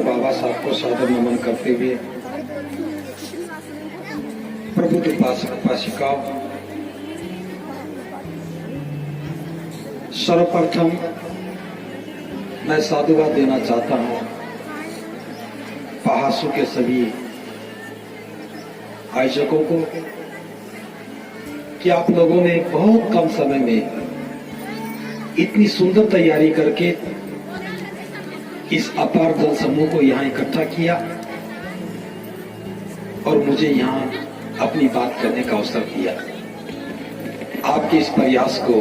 बाबा साहब को सादर नमन करते हुए प्रबुद्ध उपासक उपासिकाओं, सर्वप्रथम मैं साधुवाद देना चाहता हूं पहासु के सभी आयोजकों को कि आप लोगों ने बहुत कम समय में इतनी सुंदर तैयारी करके इस अपार जन समूह को यहां इकट्ठा किया और मुझे यहां अपनी बात करने का अवसर दिया। आपके इस प्रयास को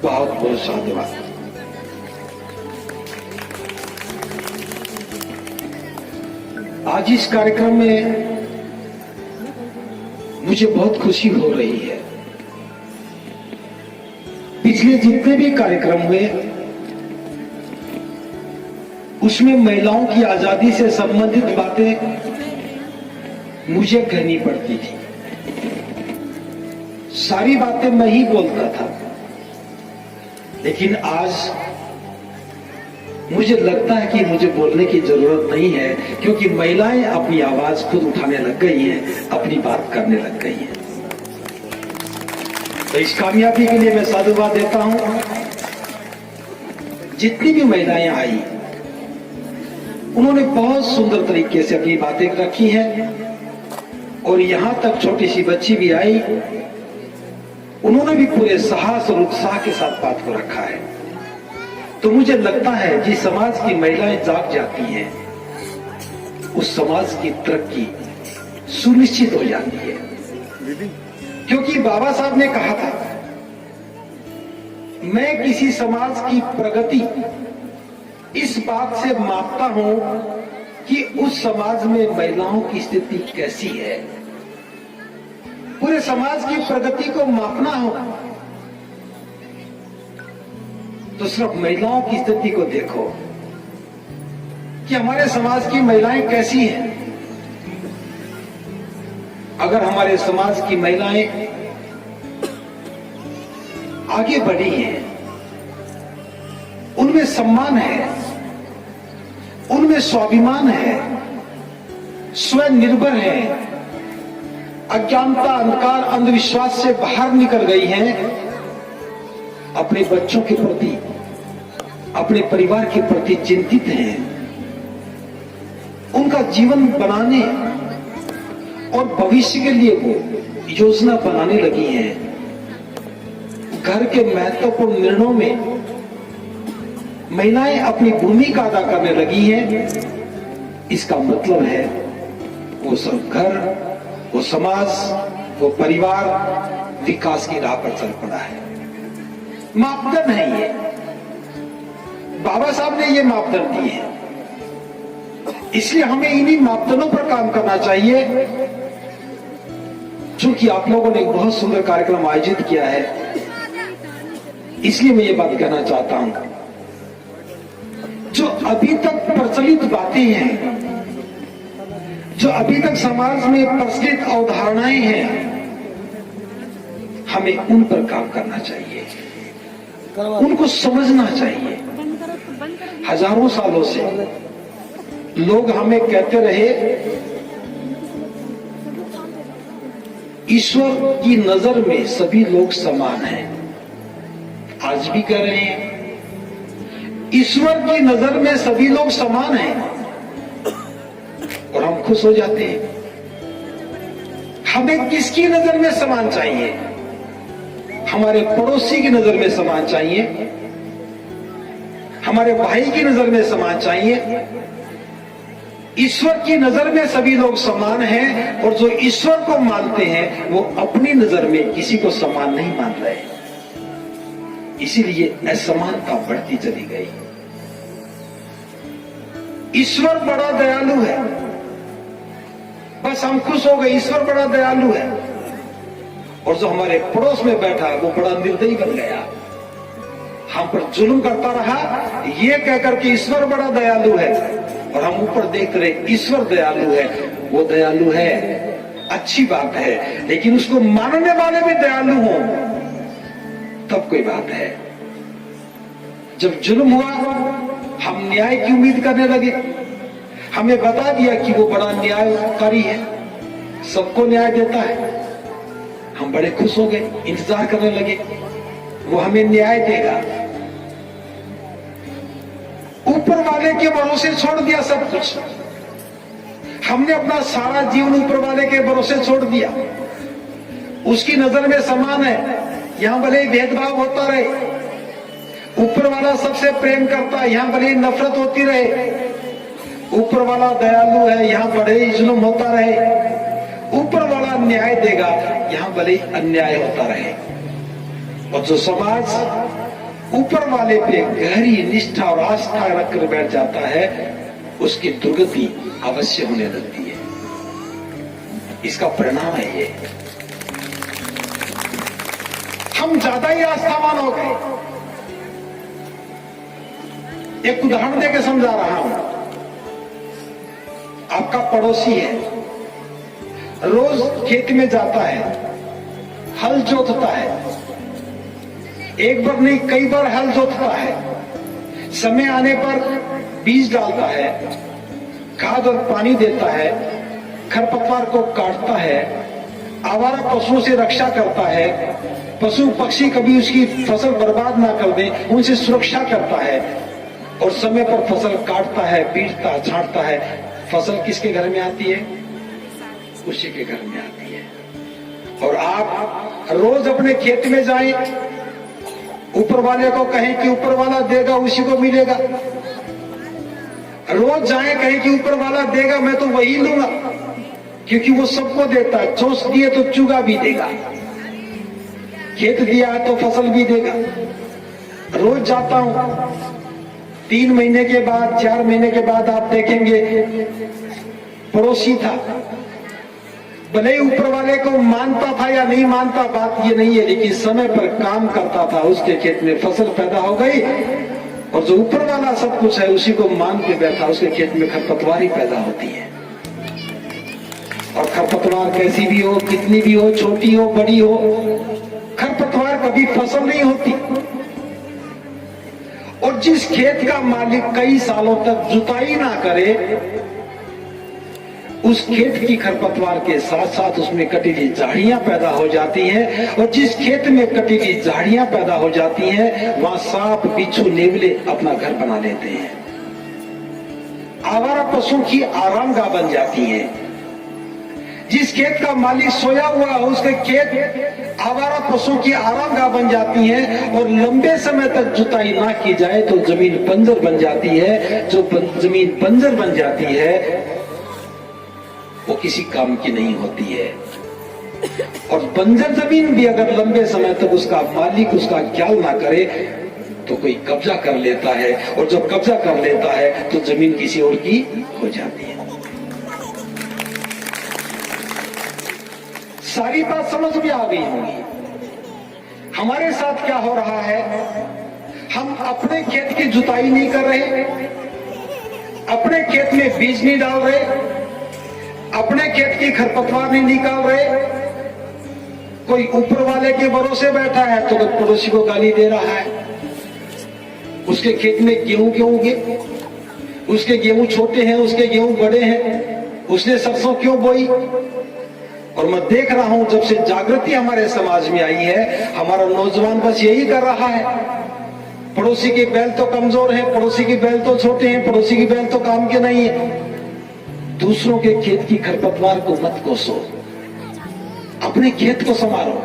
बहुत बहुत साधुवाद। आज इस कार्यक्रम में मुझे बहुत खुशी हो रही है। पिछले जितने भी कार्यक्रम हुए उसमें महिलाओं की आजादी से संबंधित बातें मुझे कहनी पड़ती थी। सारी बातें मैं ही बोलता था, लेकिन आज मुझे लगता है कि मुझे बोलने की जरूरत नहीं है, क्योंकि महिलाएं अपनी आवाज खुद उठाने लग गई हैं, अपनी बात करने लग गई हैं। तो इस कामयाबी के लिए मैं साधुवाद देता हूं। जितनी भी महिलाएं आई उन्होंने बहुत सुंदर तरीके से अपनी बातें रखी हैं, और यहां तक छोटी सी बच्ची भी आई, उन्होंने भी पूरे साहस और उत्साह के साथ बात को रखा है। तो मुझे लगता है जिस समाज की महिलाएं जाग जाती हैं उस समाज की तरक्की सुनिश्चित हो जाती है। क्योंकि बाबा साहब ने कहा था, मैं किसी समाज की प्रगति इस बात से मापता हूं कि उस समाज में महिलाओं की स्थिति कैसी है। पूरे समाज की प्रगति को मापना हो तो सिर्फ महिलाओं की स्थिति को देखो कि हमारे समाज की महिलाएं कैसी हैं। अगर हमारे समाज की महिलाएं आगे बढ़ी हैं, उनमें सम्मान है, उनमें स्वाभिमान है, स्वयं निर्भर है, अज्ञानता, अंधकार, अंधविश्वास से बाहर निकल गई हैं, अपने बच्चों के प्रति, अपने परिवार के प्रति चिंतित हैं, उनका जीवन बनाने और भविष्य के लिए वो योजना बनाने लगी हैं, घर के महत्वपूर्ण निर्णयों में महिलाएं अपनी भूमिका अदा करने लगी हैं। इसका मतलब है वो सब घर, वो समाज, वो परिवार विकास की राह पर चल पड़ा है। मापदंड है ये, बाबा साहब ने ये मापदंड दिए हैं, इसलिए हमें इन्हीं मापदंडों पर काम करना चाहिए। चूंकि आप लोगों ने एक बहुत सुंदर कार्यक्रम आयोजित किया है, इसलिए मैं ये बात कहना चाहता हूं। जो अभी तक प्रचलित बातें हैं, जो अभी तक समाज में प्रचलित अवधारणाएं हैं, हमें उन पर काम करना चाहिए, उनको समझना चाहिए। हजारों सालों से लोग हमें कहते रहे ईश्वर की नजर में सभी लोग समान हैं। आज भी कह रहे हैं ईश्वर की नजर में सभी लोग समान हैं, और हम खुश हो जाते हैं। हमें किसकी नजर में समान चाहिए? हमारे पड़ोसी की नजर में समान चाहिए, हमारे भाई की नजर में समान चाहिए। ईश्वर की नजर में सभी लोग समान हैं, और जो ईश्वर को मानते हैं वो अपनी नजर में किसी को समान नहीं मान रहे। इसीलिए असमानता बढ़ती चली गई। ईश्वर बड़ा दयालु है, बस हम खुश हो गए, ईश्वर बड़ा दयालु है। और जो हमारे पड़ोस में बैठा वो बड़ा निर्दयी बन गया, हम पर जुल्म करता रहा, ये कहकर के ईश्वर बड़ा दयालु है, और हम ऊपर देख रहे ईश्वर दयालु है। वो दयालु है, अच्छी बात है, लेकिन उसको मानने वाले भी दयालु हों तब कोई बात है। जब जुल्म हुआ हम न्याय की उम्मीद करने लगे, हमें बता दिया कि वो बड़ा न्यायकारी है, सबको न्याय देता है। हम बड़े खुश हो गए, इंतजार करने लगे वो हमें न्याय देगा। ऊपर वाले के भरोसे छोड़ दिया सब कुछ। हमने अपना सारा जीवन ऊपर वाले के भरोसे छोड़ दिया। उसकी नजर में समान है, यहां भले ही भेदभाव होता रहे, ऊपर वाला सबसे प्रेम करता है, यहां भले ही नफरत होती रहे। ऊपर वाला दयालु है, यहां बड़े ही जुल्म होता रहे। ऊपर वाला न्याय देगा, यहां भले ही अन्याय होता रहे। और जो समाज ऊपर वाले पे गहरी निष्ठा और आस्था रखकर बैठ जाता है, उसकी दुर्गति अवश्य होने लगती है। इसका परिणाम है ये। हम ज्यादा ही आस्थावान हो गए। एक उदाहरण देकर समझा रहा हूं। आपका पड़ोसी है, रोज खेत में जाता है, हल जोतता है, एक बार नहीं कई बार हल जोतता है, समय आने पर बीज डालता है, खाद और पानी देता है, खरपतवार को काटता है, आवारा पशुओं से रक्षा करता है, पशु पक्षी कभी उसकी फसल बर्बाद ना कर दे उनसे सुरक्षा करता है, और समय पर फसल काटता है, बीटता छांटता है। फसल किसके घर में आती है? उसी के घर में आती है। और आप रोज अपने खेत में जाएं, ऊपर वाले को कहें कि ऊपर वाला देगा उसी को मिलेगा। रोज जाएं, कहें कि ऊपर वाला देगा मैं तो वही लूंगा, क्योंकि वो सबको देता है। चोंच दिए तो चुगा भी देगा, खेत दिया है तो फसल भी देगा। रोज जाता हूं, 3 महीने के बाद 4 महीने के बाद आप देखेंगे पड़ोसी था, भले ही ऊपर वाले को मानता था या नहीं मानता बात ये नहीं है, लेकिन समय पर काम करता था, उसके खेत में फसल पैदा हो गई। और जो ऊपर वाला सब कुछ है उसी को मान के बैठा, उसके खेत में खरपतवार ही पैदा होती है। और खरपतवार कैसी भी हो, कितनी भी हो, छोटी हो बड़ी हो, खरपतवार कभी फसल नहीं होती। और जिस खेत का मालिक कई सालों तक जुताई ना करे, उस खेत की खरपतवार के साथ साथ उसमें कटीली झाड़ियां पैदा हो जाती हैं। और जिस खेत में कटीली झाड़ियां पैदा हो जाती हैं, वहां सांप बिच्छू नेवले अपना घर बना लेते हैं। आवारा पशु की आरामगाह बन जाती है। जिस खेत का मालिक सोया हुआ है, उसके खेत आवारा पशु की आरामगाह बन जाती है। और लंबे समय तक जुताई ना की जाए तो जमीन बंजर बन जाती है। जो जमीन बंजर बन जाती है वो किसी काम की नहीं होती है। और बंजर जमीन भी अगर लंबे समय तक उसका मालिक उसका ख्याल ना करे तो कोई कब्जा कर लेता है, और जब कब्जा कर लेता है तो जमीन किसी और की हो जाती है। सारी बात समझ में आ गई होगी। हमारे साथ क्या हो रहा है? हम अपने खेत की जुताई नहीं कर रहे, अपने खेत में बीज नहीं डाल रहे, अपने खेत की खरपतवार नहीं निकाल रहे। कोई ऊपर वाले के भरोसे बैठा है तो कोई पड़ोसी को गाली दे रहा है। उसके खेत में गेहूं क्यों उगे? उसके गेहूं छोटे हैं, उसके गेहूं बड़े हैं, उसने सरसों क्यों बोई? और मैं देख रहा हूं जब से जागृति हमारे समाज में आई है, हमारा नौजवान बस यही कर रहा है। पड़ोसी के बैल तो कमजोर हैं, पड़ोसी के बैल तो छोटे हैं, पड़ोसी के बैल तो काम के नहीं है। दूसरों के खेत की खरपतवार को मत कोसो, अपने खेत को संभालो।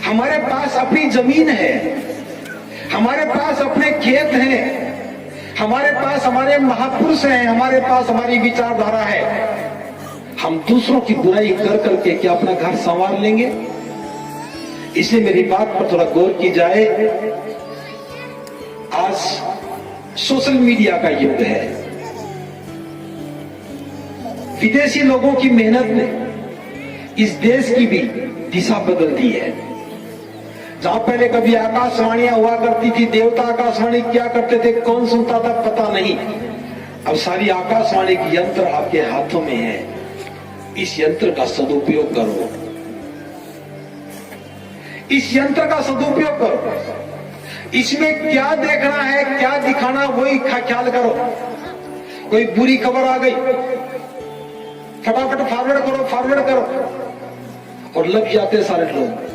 हमारे पास अपनी जमीन है, हमारे पास अपने खेत हैं, हमारे पास हमारे महापुरुष हैं, हमारे पास हमारी विचारधारा है। हम दूसरों की बुराई कर करके क्या अपना घर संवार लेंगे? इसलिए मेरी बात पर थोड़ा गौर की जाए। आज सोशल मीडिया का युग है। विदेशी लोगों की मेहनत ने इस देश की भी दिशा बदल दी है। जहां पहले कभी आकाशवाणियां हुआ करती थी, देवता आकाशवाणी क्या करते थे, कौन सुनता था पता नहीं। अब सारी आकाशवाणी की यंत्र आपके हाथों में है। इस यंत्र का सदुपयोग करो, इस यंत्र का सदुपयोग करो। इसमें क्या देखना है, क्या दिखाना, वही ख्याल करो। कोई बुरी खबर आ गई, फटाफट फॉरवर्ड करो और लग जाते सारे लोग।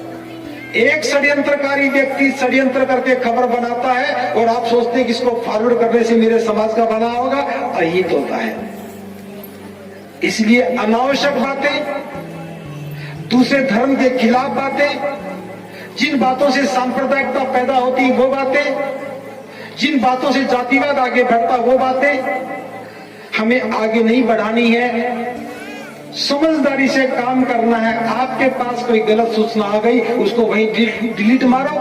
एक षड्यंत्रकारी व्यक्ति षड्यंत्र करके खबर बनाता है और आप सोचते हैं कि इसको फॉरवर्ड करने से मेरे समाज का भला होगा, अहित होता है। इसलिए अनावश्यक बातें, दूसरे धर्म के खिलाफ बातें, जिन बातों से सांप्रदायिकता पैदा होती वो बातें, जिन बातों से जातिवाद आगे बढ़ता वो बातें हमें आगे नहीं बढ़ानी है। समझदारी से काम करना है। आपके पास कोई गलत सूचना आ गई, उसको वहीं डिलीट मारो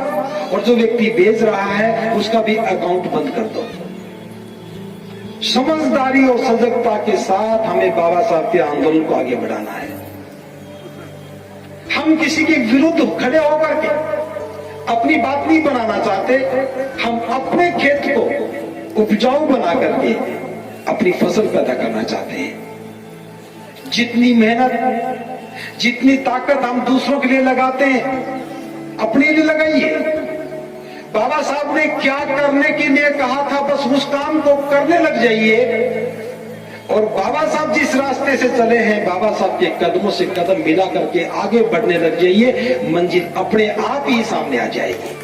और जो व्यक्ति भेज रहा है उसका भी अकाउंट बंद कर दो। समझदारी और सजगता के साथ हमें बाबा साहब के आंदोलन को आगे बढ़ाना है। हम किसी के विरुद्ध खड़े होकर के अपनी बात नहीं बनाना चाहते। हम अपने खेत को उपजाऊ बना करके अपनी फसल पैदा करना चाहते हैं। जितनी मेहनत, जितनी ताकत हम दूसरों के लिए लगाते हैं, अपने लिए लगाइए। बाबा साहब ने क्या करने के लिए कहा था, बस उस काम को करने लग जाइए और बाबा साहब जिस रास्ते से चले हैं, बाबा साहब के कदमों से कदम मिला करके आगे बढ़ने लग जाइए, मंजिल अपने आप ही सामने आ जाएगी।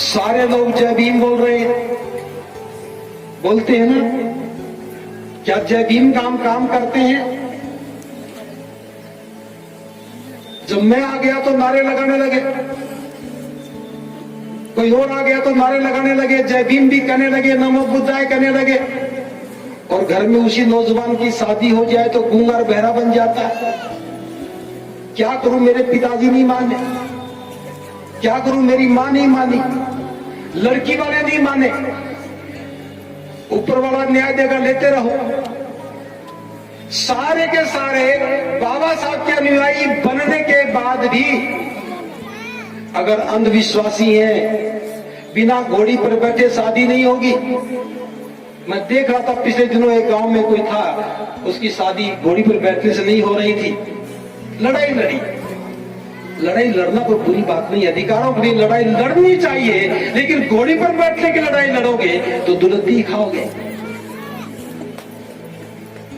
सारे लोग जय भीम बोल रहे हैं, बोलते हैं ना, क्या जय भीम काम करते हैं? जब मैं आ गया तो नारे लगाने लगे, कोई और आ गया तो नारे लगाने लगे, जय भीम भी कहने लगे, नमो बुद्धाय कहने लगे। और घर में उसी नौजवान की शादी हो जाए तो गूंगा और बहरा बन जाता है। क्या करूं, मेरे पिताजी नहीं माने, क्या करूं, मेरी मां नहीं मानी, लड़की वाले नहीं माने, ऊपर वाला न्याय देगा, लेते रहो। सारे के सारे बाबा साहब के अनुयायी बनने के बाद भी अगर अंधविश्वासी हैं, बिना घोड़ी पर बैठे शादी नहीं होगी। मैं देख रहा था पिछले दिनों एक गांव में कोई था, उसकी शादी घोड़ी पर बैठने से नहीं हो रही थी। लड़ाई लड़ी। लड़ाई लड़ना कोई बुरी बात नहीं, अधिकारों के लिए लड़ाई लड़नी चाहिए, लेकिन घोड़ी पर बैठने की लड़ाई लड़ोगे तो दुर्गति खाओगे।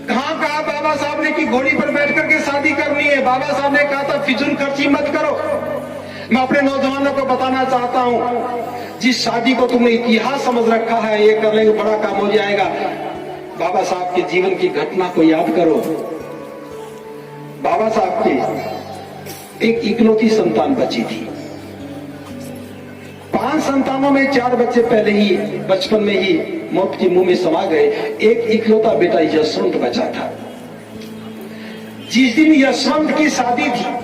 कहां कहा बाबा साहब ने कि घोड़ी पर बैठ करके शादी करनी है? बाबा साहब ने कहा था फिजूल खर्ची मत करो। मैं अपने नौजवानों को बताना चाहता हूं, जिस शादी को तुमने इतिहास समझ रखा है, ये कर लेंगे बड़ा काम हो जाएगा, बाबा साहब के जीवन की घटना को याद करो। बाबा साहब के एक इकलौती संतान बची थी। 5 संतानों में 4 बच्चे पहले ही बचपन में ही मौत के मुंह में समा गए। एक इकलौता बेटा यशवंत बचा था। जिस दिन यशवंत की शादी थी,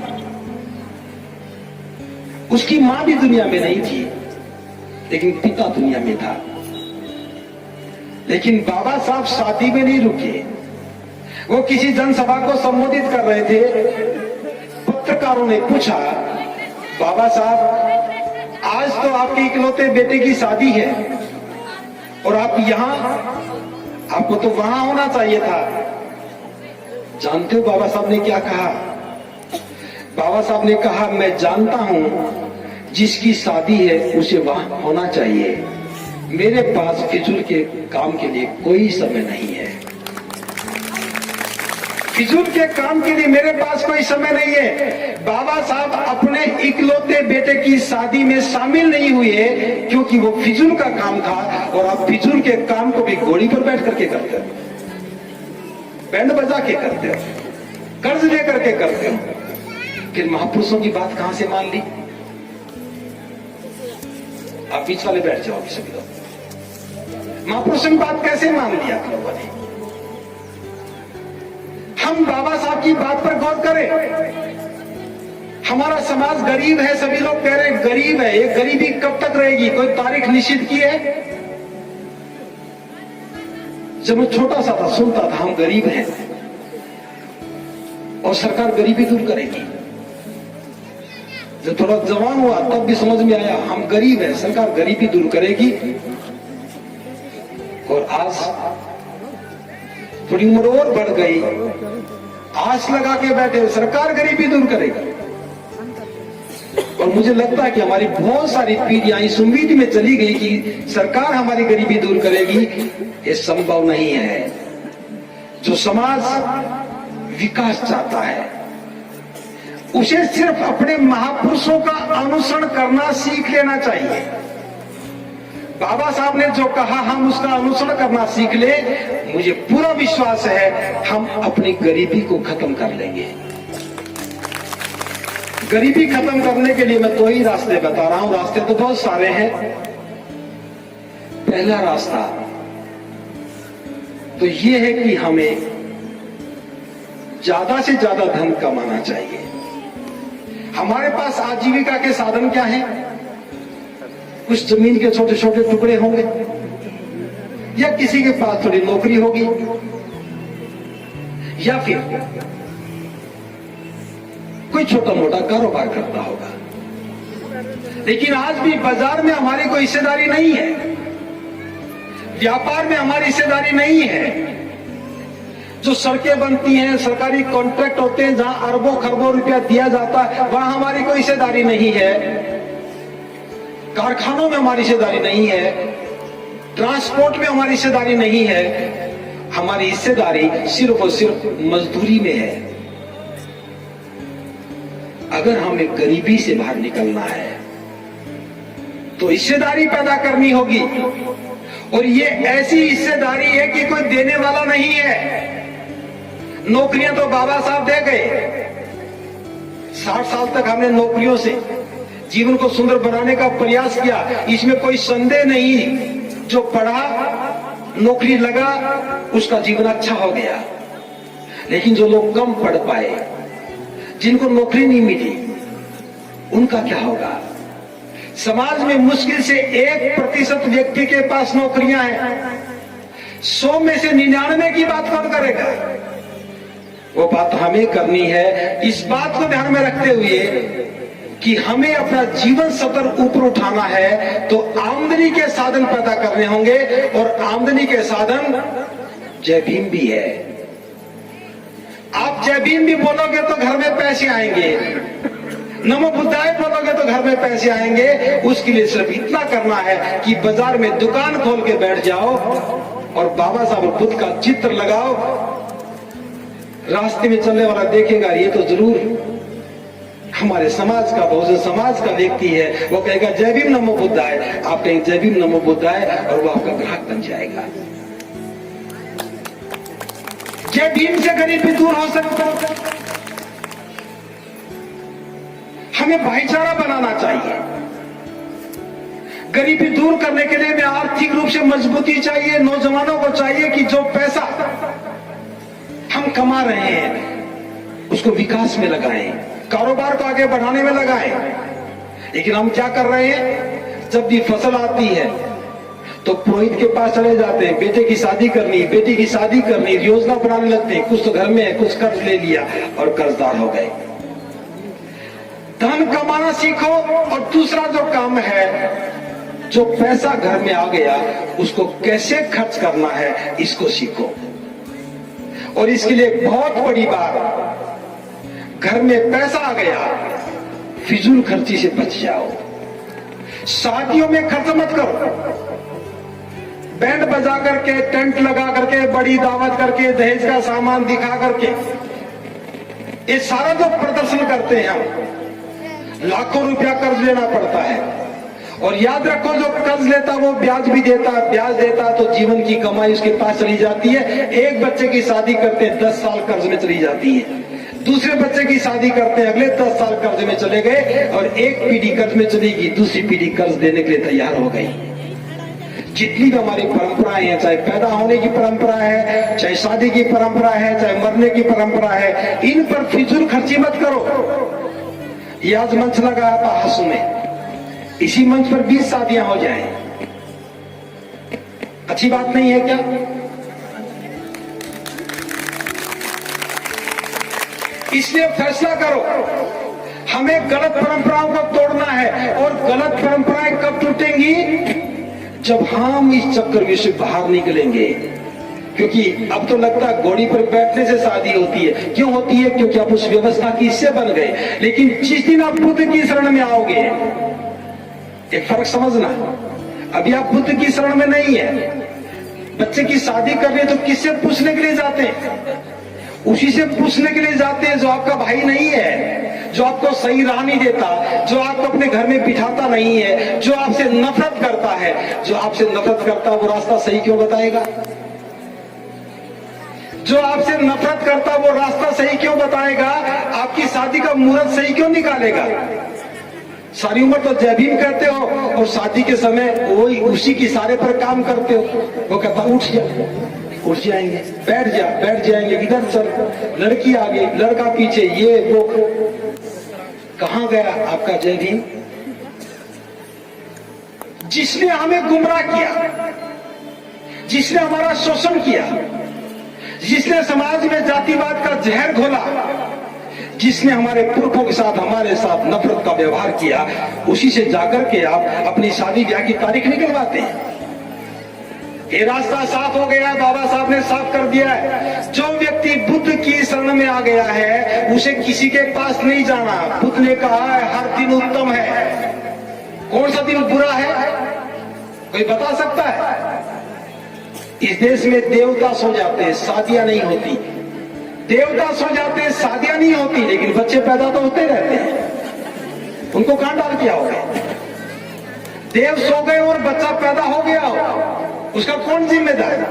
उसकी मां भी दुनिया में नहीं थी, लेकिन पिता दुनिया में था। लेकिन बाबा साहब शादी में नहीं रुके। वो किसी जनसभा को संबोधित कर रहे थे। पत्रकारों ने पूछा, बाबा साहब आज तो आपके इकलौते बेटे की शादी है और आप यहां, आपको तो वहां होना चाहिए था। जानते हो बाबा साहब ने क्या कहा? बाबा साहब ने कहा, मैं जानता हूं जिसकी शादी है उसे वहां होना चाहिए, मेरे पास फिजूल के काम के लिए कोई समय नहीं है। फिजूल के काम के लिए मेरे पास कोई समय नहीं है। बाबा साहब अपने इकलौते बेटे की शादी में शामिल नहीं हुए क्योंकि वो फिजूल का काम था। और आप फिजूल के काम को भी घोड़ी पर बैठ करके करते हो, बैंड बजा के करते हो, कर्ज लेकर के करते हो। फिर महापुरुषों की बात कहां से मान ली? आप बीच वाले बैठ जाओगे सभी लोग। महापुरुषों की बात कैसे मान लिया आप लोगों ने? हम बाबा साहब की बात पर गौर करें। हमारा समाज गरीब है, सभी लोग कह रहे हैं गरीब है। ये गरीबी कब तक रहेगी? कोई तारीख निश्चित की है? जब मैं छोटा सा था सुनता था हम गरीब हैं और सरकार गरीबी दूर करेगी। जब थोड़ा जवान हुआ तब भी समझ में आया हम गरीब हैं, सरकार गरीबी दूर करेगी। और आज थोड़ी उम्र और बढ़ गई, आस लगा के बैठे सरकार गरीबी दूर करेगी। और मुझे लगता है कि हमारी बहुत सारी पीढ़ियां इस उम्मीद में चली गई कि सरकार हमारी गरीबी दूर करेगी। ये संभव नहीं है। जो समाज विकास चाहता है उसे सिर्फ अपने महापुरुषों का अनुसरण करना सीख लेना चाहिए। बाबा साहब ने जो कहा हम उसका अनुसरण करना सीख ले, मुझे पूरा विश्वास है हम अपनी गरीबी को खत्म कर लेंगे। गरीबी खत्म करने के लिए मैं 2 ही रास्ते बता रहा हूं, रास्ते तो बहुत सारे हैं। पहला रास्ता तो यह है कि हमें ज्यादा से ज्यादा धन कमाना चाहिए। हमारे पास आजीविका के साधन क्या हैं? कुछ जमीन के छोटे छोटे टुकड़े होंगे, या किसी के पास थोड़ी नौकरी होगी, या फिर कोई छोटा मोटा कारोबार करता होगा। लेकिन आज भी बाजार में हमारी कोई हिस्सेदारी नहीं है, व्यापार में हमारी हिस्सेदारी नहीं है। जो सड़कें बनती हैं, सरकारी कॉन्ट्रैक्ट होते हैं जहां अरबों खरबों रुपया दिया जाता है, वहां हमारी कोई हिस्सेदारी नहीं है। कारखानों में हमारी हिस्सेदारी नहीं है, ट्रांसपोर्ट में हमारी हिस्सेदारी नहीं है। हमारी हिस्सेदारी सिर्फ और सिर्फ मजदूरी में है। अगर हमें गरीबी से बाहर निकलना है तो हिस्सेदारी पैदा करनी होगी, और ये ऐसी हिस्सेदारी है कि कोई देने वाला नहीं है। नौकरियां तो बाबा साहब दे गए। 60 साल तक हमने नौकरियों से जीवन को सुंदर बनाने का प्रयास किया, इसमें कोई संदेह नहीं। जो पढ़ा, नौकरी लगा, उसका जीवन अच्छा हो गया। लेकिन जो लोग कम पढ़ पाए, जिनको नौकरी नहीं मिली, उनका क्या होगा? समाज में मुश्किल से 1% व्यक्ति के पास नौकरियां हैं। 100 में से 99 की बात कौन करेगा? वो बात हमें करनी है। इस बात को ध्यान में रखते हुए कि हमें अपना जीवन स्तर ऊपर उठाना है तो आमदनी के साधन पैदा करने होंगे, और आमदनी के साधन जय भीम भी है। आप जय भीम भी बोलोगे तो घर में पैसे आएंगे, नमो बुद्धाय बोलोगे तो घर में पैसे आएंगे। उसके लिए सिर्फ इतना करना है कि बाजार में दुकान खोल के बैठ जाओ और बाबा साहब बुद्ध का चित्र लगाओ। रास्ते में चलने वाला देखेगा ये तो जरूर हमारे समाज का, बहुजन समाज का व्यक्ति है। वो कहेगा जय भीम नमो बुद्धाय, आप कहेंगे जय भीम नमो बुद्धाय, और वो आपका ग्राहक बन जाएगा। जय भीम से गरीबी दूर हो सकता है। हमें भाईचारा बनाना चाहिए। गरीबी दूर करने के लिए हमें आर्थिक रूप से मजबूती चाहिए। नौजवानों को चाहिए कि जो पैसा हम कमा रहे हैं उसको विकास में लगाएं, कारोबार को आगे बढ़ाने में लगाएं। लेकिन हम क्या कर रहे हैं? जब भी फसल आती है तो पुरोहित के पास चले जाते हैं, बेटे की शादी करनी, बेटी की शादी करनी, योजना बनाने लगते हैं। कुछ तो घर में है, कुछ कर्ज ले लिया और कर्जदार हो गए। धन कमाना सीखो। और दूसरा जो काम है, जो पैसा घर में आ गया उसको कैसे खर्च करना है, इसको सीखो। और इसके लिए बहुत बड़ी बात, घर में पैसा आ गया, फिजूल खर्ची से बच जाओ। शादियों में खर्च मत करो। बैंड बजा करके, टेंट लगा करके, बड़ी दावत करके, दहेज का सामान दिखा करके, ये सारा जो प्रदर्शन करते हैं हम, लाखों रुपया कर्ज लेना पड़ता है। और याद रखो, जो कर्ज लेता वो ब्याज भी देता, ब्याज देता तो जीवन की कमाई उसके पास चली जाती है। एक बच्चे की शादी करते 10 साल कर्ज में चली जाती है, दूसरे बच्चे की शादी करते अगले 10 साल कर्ज में चले गए, और एक पीढ़ी कर्ज में चलेगी, दूसरी पीढ़ी कर्ज देने के लिए तैयार हो गई। जितनी भी हमारी परंपराएं हैं, चाहे पैदा होने की परंपरा है, चाहे शादी की परंपरा है, चाहे मरने की परंपरा है, इन पर फिजूल खर्ची मत करो। ये आज मंच लगाया था हंसू में, इसी मंच पर 20 शादियां हो जाएं, अच्छी बात नहीं है क्या? इसलिए फैसला करो, हमें गलत परंपराओं को तोड़ना है। और गलत परंपराएं कब टूटेंगी? जब हम इस चक्रव्यूह से बाहर निकलेंगे। क्योंकि अब तो लगता है घोड़ी पर बैठने से शादी होती है। क्यों होती है? क्योंकि आप उस व्यवस्था की हिस्से बन गए। लेकिन जिस दिन आप बुद्ध की शरण में आओगे, एक फर्क समझना, अभी आप बुद्ध की शरण में नहीं है। बच्चे की शादी करने तो किससे पूछने के लिए जाते हैं? उसी से पूछने के लिए जाते हैं जो आपका भाई नहीं है, जो आपको सही राह नहीं देता, जो आपको अपने घर में बिठाता नहीं है, जो आपसे नफरत करता है। जो आपसे नफरत करता है वो रास्ता सही क्यों बताएगा? जो आपसे नफरत करता है वो रास्ता सही क्यों बताएगा? आपकी शादी का मुहूर्त सही क्यों निकालेगा? सारी उम्र तो जय भीम कहते हो और शादी के समय वही उसी की इशारे पर काम करते हो। वो कहता उठ जा, उठ जाएंगे, बैठ जाएंगे, इधर चल, लड़की आगे, लड़का पीछे, ये वो। कहां गया आपका जय भीम? जिसने हमें गुमराह किया, जिसने हमारा शोषण किया, जिसने समाज में जातिवाद का जहर घोला, जिसने हमारे पुरखों के साथ, हमारे साथ नफरत का व्यवहार किया, उसी से जाकर के आप अपनी शादी ब्याह की तारीख निकलवाते हैं। ये रास्ता साफ हो गया, बाबा साहब ने साफ कर दिया है। जो व्यक्ति बुद्ध की शरण में आ गया है उसे किसी के पास नहीं जाना। बुद्ध ने कहा है हर दिन उत्तम है। कौन सा दिन बुरा है? कोई बता सकता है? इस देश में देवता सो जाते हैं, शादियां नहीं होती। देवता सो जाते हैं, शादियां नहीं होती, लेकिन बच्चे पैदा तो होते रहते हैं। उनको कहां डाल के आओगे? देव सो गए और बच्चा पैदा हो गया हो, उसका कौन जिम्मेदार?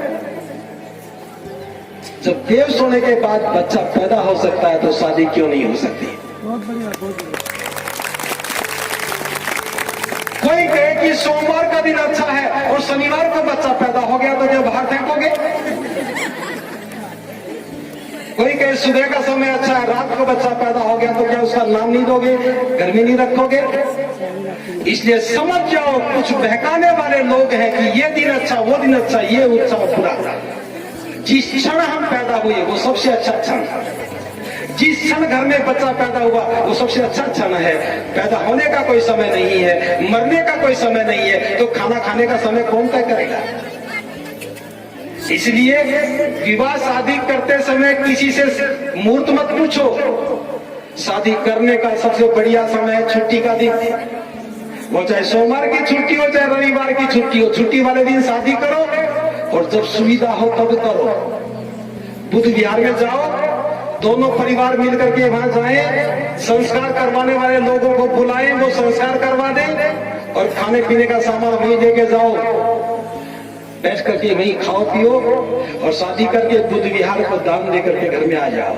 जब देव सोने के बाद बच्चा पैदा हो सकता है तो शादी क्यों नहीं हो सकती? बहुत बढ़िया, बहुत बढ़िया। कोई कहे कि सोमवार का दिन अच्छा है और शनिवार को बच्चा पैदा हो गया तो क्या बाहर फेंकोगे? कोई कहे सुबह का समय अच्छा है, रात को बच्चा पैदा हो गया तो क्या उसका नाम नहीं दोगे, घर में नहीं रखोगे? इसलिए समझ जाओ, कुछ बहकाने वाले लोग हैं कि ये दिन अच्छा, वो दिन अच्छा, ये उत्सव बुरा। जिस क्षण हम पैदा हुए वो सबसे अच्छा क्षण, जिस क्षण घर में बच्चा पैदा हुआ वो सबसे अच्छा क्षण है। पैदा होने का कोई समय नहीं है, मरने का कोई समय नहीं है, तो खाना खाने का समय कौन तय करेगा? इसलिए विवाह शादी करते समय किसी से मुहूर्त मत पूछो। शादी करने का सबसे बढ़िया समय है छुट्टी का दिन। वो चाहे सोमवार की छुट्टी हो चाहे रविवार की छुट्टी हो, छुट्टी वाले दिन शादी करो और जब सुविधा हो तब करो। बुद्ध विहार में जाओ, दोनों परिवार मिलकर के वहां जाएं, संस्कार करवाने वाले लोगों को बुलाएं, वो संस्कार करवा दें और खाने पीने का सामान वहीं लेके जाओ, बैठ करके वहीं खाओ पियो और शादी करके बुद्ध विहार को दान दे करके घर में आ जाओ।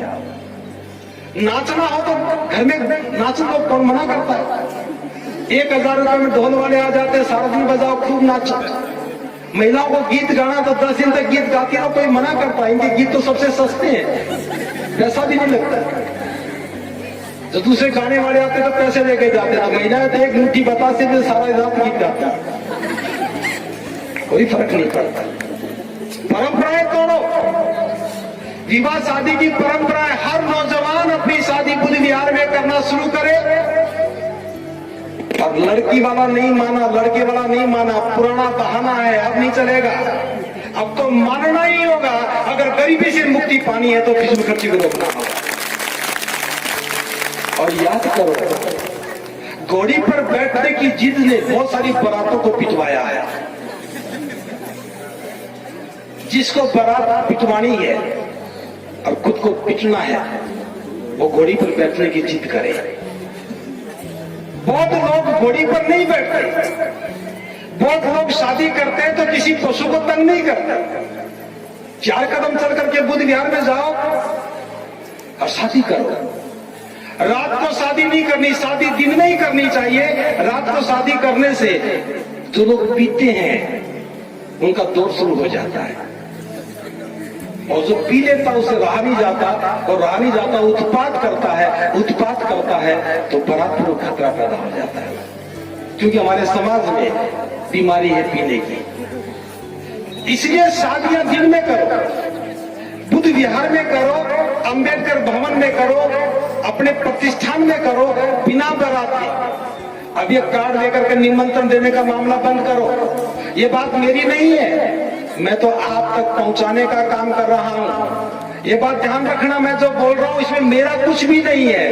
नाचना हो तो घर में नाचो, तो कौन मना करता है? 1000 रुपए में ढोल वाले आ जाते हैं, सारा दिन बजाओ, खूब नाचो। महिलाओं को गीत गाना तो 10 दिन तक गीत गाती रहो, कोई मना करता है? इनके गीत तो सबसे सस्ते हैं, पैसा भी नहीं लगता। जो दूसरे गाने वाले आते तो पैसे लेके जाते ना, महिलाएं तो एक मुट्ठी बतासे में सारा रात गीत गाता, कोई फर्क नहीं पड़ता। परंपराएं तोड़ो, विवाह शादी की परंपरा है। हर नौजवान अपनी शादी बुद्ध विहार में करना शुरू करे। और लड़की वाला नहीं माना, लड़के वाला नहीं माना, पुराना बहाना है, अब नहीं चलेगा। अब तो मानना ही होगा। अगर गरीबी से मुक्ति पानी है तो फिजूल खर्ची को रोकना होगा। और याद करो, घोड़ी पर बैठने की जिद ने बहुत सारी बारातों को पिटवाया है। जिसको बारात पिटवानी है और खुद को पिटना है वो घोड़ी पर बैठने की जिद करे। बहुत लोग घोड़ी पर नहीं बैठते। बहुत लोग शादी करते हैं तो किसी पशु को तंग नहीं करते। 4 कदम चल करके बुद्ध विहार में जाओ और शादी करो। रात को शादी नहीं करनी, शादी दिन में ही करनी चाहिए। रात को शादी करने से जो लोग पीते हैं उनका दौर शुरू हो जाता है, और जो पी लेता उसे रहा नहीं जाता, और रहा नहीं जाता उत्पात करता है तो बारात में खतरा पैदा हो जाता है। क्योंकि हमारे समाज में बीमारी है पीने की। इसलिए शादियां दिन में करो, बुद्ध विहार में करो, अंबेडकर भवन में करो, अपने प्रतिष्ठान में करो, बिना बारात के। अब ये कार्ड लेकर के निमंत्रण देने का मामला बंद करो। ये बात मेरी नहीं है, मैं तो आप तक पहुंचाने का काम कर रहा हूं। ये बात ध्यान रखना, मैं जो बोल रहा हूं इसमें मेरा कुछ भी नहीं है।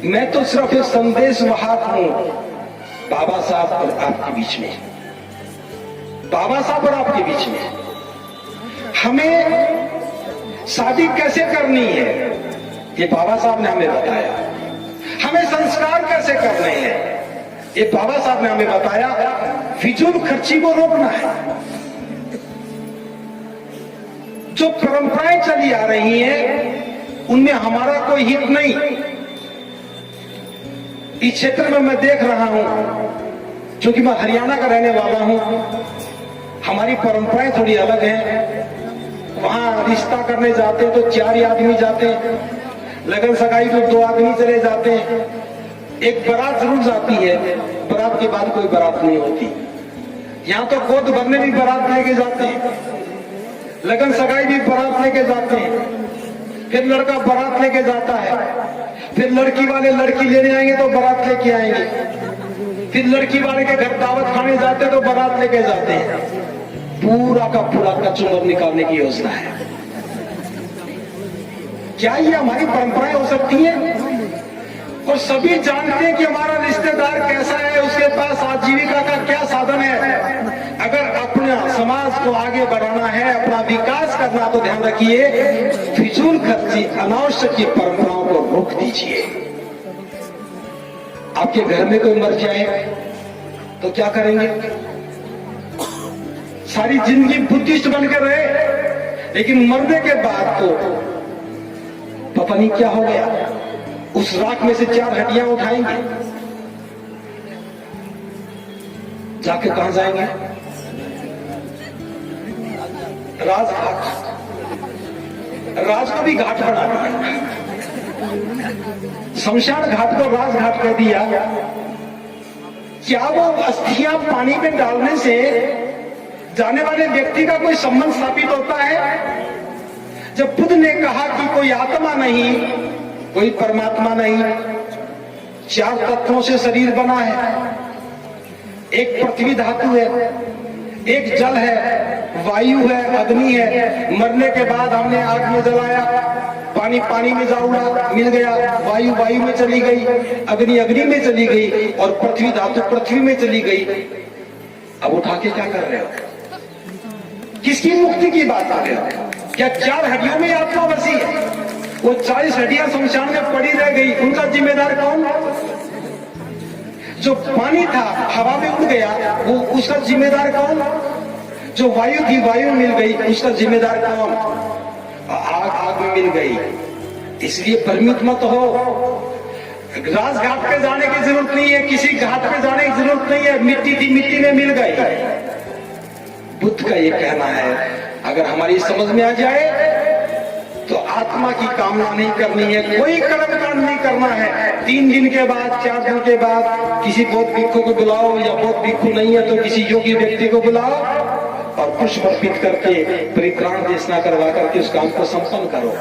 मैं तो सिर्फ एक संदेश वाहक हूं बाबा साहब और आपके बीच में, बाबा साहब और आपके बीच में। हमें शादी कैसे करनी है ये बाबा साहब ने हमें बताया। हमें संस्कार कैसे करने हैं ये बाबा साहब ने हमें बताया। फिजूल खर्ची को रोकना है। जो परंपराएं चली आ रही हैं उनमें हमारा कोई हित नहीं। इस क्षेत्र में मैं देख रहा हूं, क्योंकि मैं हरियाणा का रहने वाला हूं, हमारी परंपराएं थोड़ी अलग हैं। वहां रिश्ता करने जाते हैं तो 4 आदमी जाते हैं, लगन सगाई तो 2 आदमी चले जाते हैं। एक बारात जरूर जाती है, बारात के बाद कोई बारात नहीं होती। यहां तो गोद भरने भी बारात लेके जाते हैं, लगन सगाई भी बारात लेके जाते हैं। फिर लड़का बारात लेके जाता है, फिर लड़की वाले लड़की लेने आएंगे तो बारात लेके आएंगे, फिर लड़की वाले के घर दावत खाने जाते तो बारात लेके जाते हैं। पूरा का पूरा कचूमर निकालने की योजना है। क्या ये हमारी परंपराएं हो सकती हैं? और सभी जानते हैं कि हमारा रिश्तेदार कैसा है, उसके पास आजीविका का क्या साधन है। अगर अपने समाज को आगे बढ़ाना है, अपना विकास करना, तो ध्यान रखिए फिजूल खर्ची अनावश्यक की परंपराओं को रोक दीजिए। आपके घर में कोई मर जाए तो क्या करेंगे? सारी जिंदगी बुद्धिस्ट बनकर रहे, लेकिन मरने के बाद तो पता नहीं क्या हो गया। उस राख में से 4 हड्डियां उठाएंगे, जाके कहां जाएंगे? राजघाट। राज को भी घाट बना दिया, शमशान घाट को राजघाट कर दिया। क्या वो अस्थियां पानी में डालने से जाने वाले व्यक्ति का कोई संबंध स्थापित होता है? जब बुद्ध ने कहा कि कोई आत्मा नहीं, कोई परमात्मा नहीं, 4 तत्वों से शरीर बना है। एक पृथ्वी धातु है, एक जल है, वायु है, अग्नि है। मरने के बाद हमने आग में जलाया, पानी पानी में जा उड़ा, मिल गया, वायु वायु में चली गई, अग्नि अग्नि में चली गई, और पृथ्वी धातु पृथ्वी में चली गई। अब उठा के क्या कर रहे हो? किसकी मुक्ति की बात कर रहे हो? क्या 4 हड्डियों में आत्मा बसी है? वो 40 हड्डियां शमशान में पड़ी रह गई, उनका जिम्मेदार कौन? जो पानी था हवा में उड़ गया, वो उसका जिम्मेदार कौन? जो वायु थी वायु मिल गई, उसका जिम्मेदार कौन? आग आग में मिल गई। इसलिए भ्रमित मत हो। राजघाट पे जाने की जरूरत नहीं है, किसी घाट पे जाने की जरूरत नहीं है। मिट्टी थी मिट्टी में मिल गई। बुद्ध का ये कहना है, अगर हमारी समझ में आ जाए तो आत्मा की कामना नहीं करनी है, कोई कर्म कांड नहीं करना है। 3 दिन के बाद, 4 दिन के बाद किसी बौद्ध भिक्षु को बुलाओ, या बौद्ध भिक्षु नहीं है तो किसी योगी व्यक्ति को बुलाओ और पुष्प अर्पित करके परित्राण देशना करवा करके उस काम को संपन्न करो।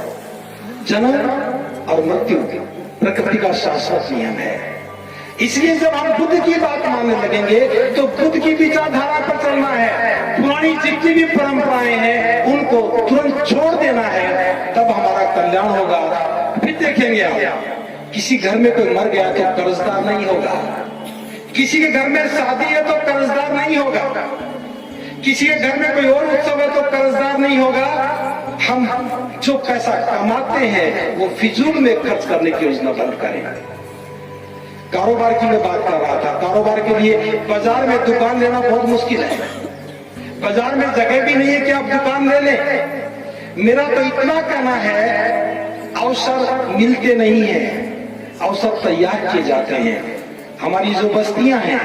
जन्म और मृत्यु प्रकृति का शाश्वत नियम है। इसलिए जब हम बुद्ध की बात मानने लगेंगे तो बुद्ध की विचारधारा पर चलना है। पुरानी जितनी भी परंपराएं हैं उनको तुरंत छोड़ देना है, तब हमारा कल्याण होगा। फिर देखेंगे आप, किसी घर में कोई मर गया तो कर्जदार नहीं होगा, किसी के घर में शादी है तो कर्जदार नहीं होगा, किसी के घर में कोई और उत्सव है तो कर्जदार नहीं होगा। हम जो पैसा कमाते हैं वो फिजूल में खर्च करने की योजना बंद करें। कारोबार की मैं बात कर रहा था। कारोबार के लिए बाजार में दुकान लेना बहुत मुश्किल है। बाजार में जगह भी नहीं है कि आप दुकान ले लें। मेरा तो इतना कहना है, अवसर मिलते नहीं है, अवसर तैयार किए जाते हैं। हमारी जो बस्तियां हैं,